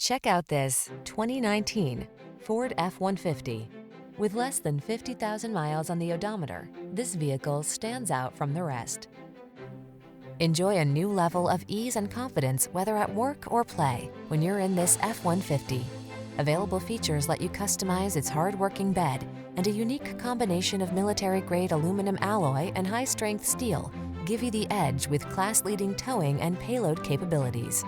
Check out this 2019 Ford F-150. With less than 50,000 miles on the odometer, this vehicle stands out from the rest. Enjoy a new level of ease and confidence whether at work or play when you're in this F-150. Available features let you customize its hard-working bed, and a unique combination of military-grade aluminum alloy and high-strength steel give you the edge with class-leading towing and payload capabilities.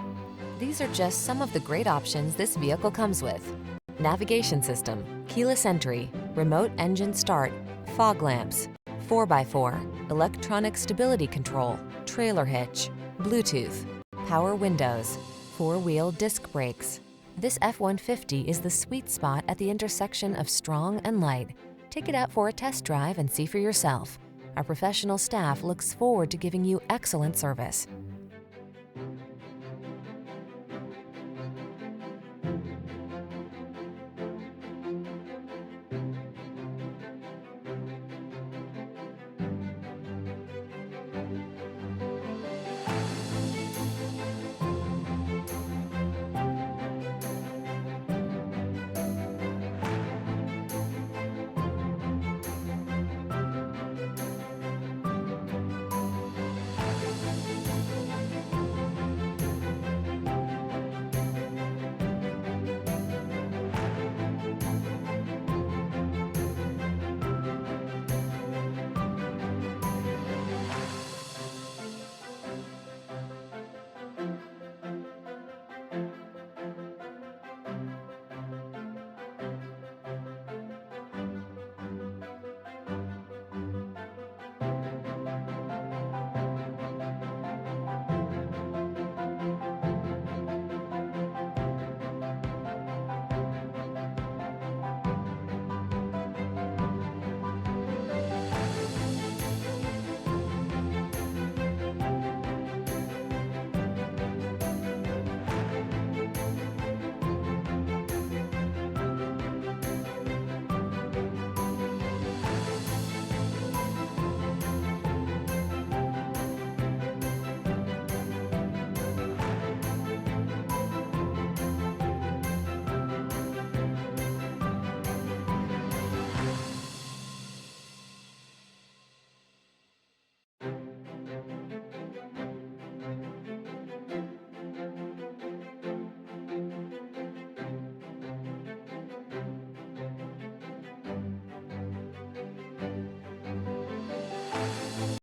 These are just some of the great options this vehicle comes with: navigation system, keyless entry, remote engine start, fog lamps, 4x4, electronic stability control, trailer hitch, Bluetooth, power windows, four-wheel disc brakes. This F-150 is the sweet spot at the intersection of strong and light. Take it out for a test drive and see for yourself. Our professional staff looks forward to giving you excellent service.